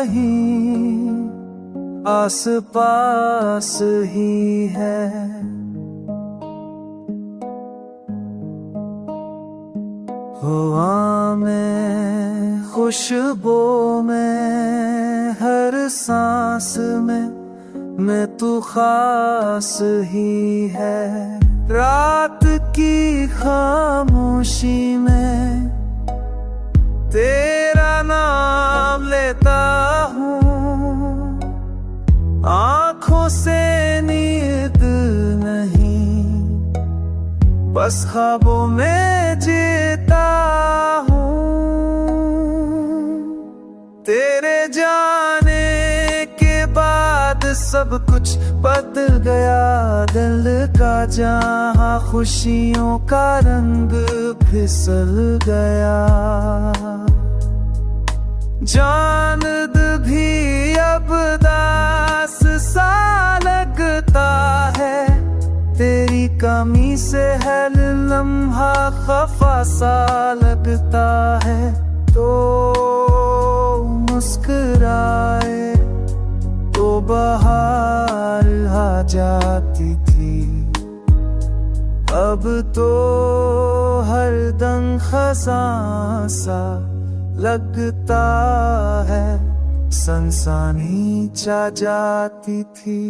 कहीं आस पास ही है। हवा में, खुशबू में, हर सांस में मैं तू खास ही है। रात की खामोशी में तेरा नाम लेता हूँ। आँखों से नींद नहीं, बस ख्वाबों में जीता हूँ। तेरे जाने के बाद सब कुछ बदल गया। दिल का जहाँ खुशियों का रंग फिसल गया। चांद भी अब दास सा लगता है। तेरी कमी से हर लम्हा खफा सा लगता है। तो मुस्कुराए तो बहार आ जाती थी। अब तो हर दम खज़ां सा लगता है। सनसनी छा जाती थी।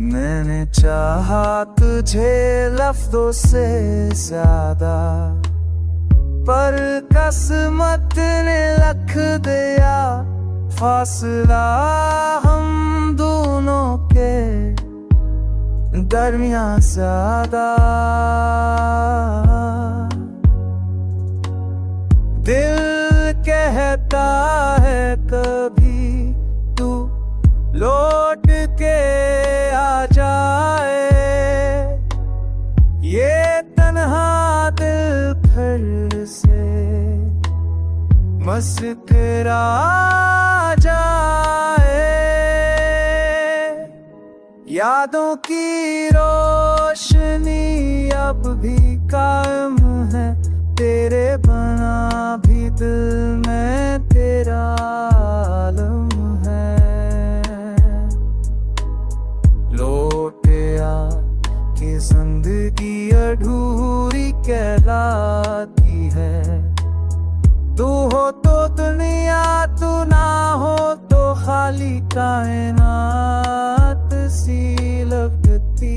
मैंने चाहा तुझे लफ्ज़ों से ज्यादा, पर किस्मत ने रख दिया फासला हम दोनों के दरमियां ज्यादा। दिल कहता है कभी तू लौट के आ जाए। ये तन्हा दिल फिर से मुस्कुरा जाए। यादों की रोशनी अब भी कायम है। तेरे बना भी दिल में तेरा आलम है। लौटिया कि जिंदगी अधूरी कहलाती है। तू हो तो दुनिया, तू ना हो तो खाली कायनात सी लगती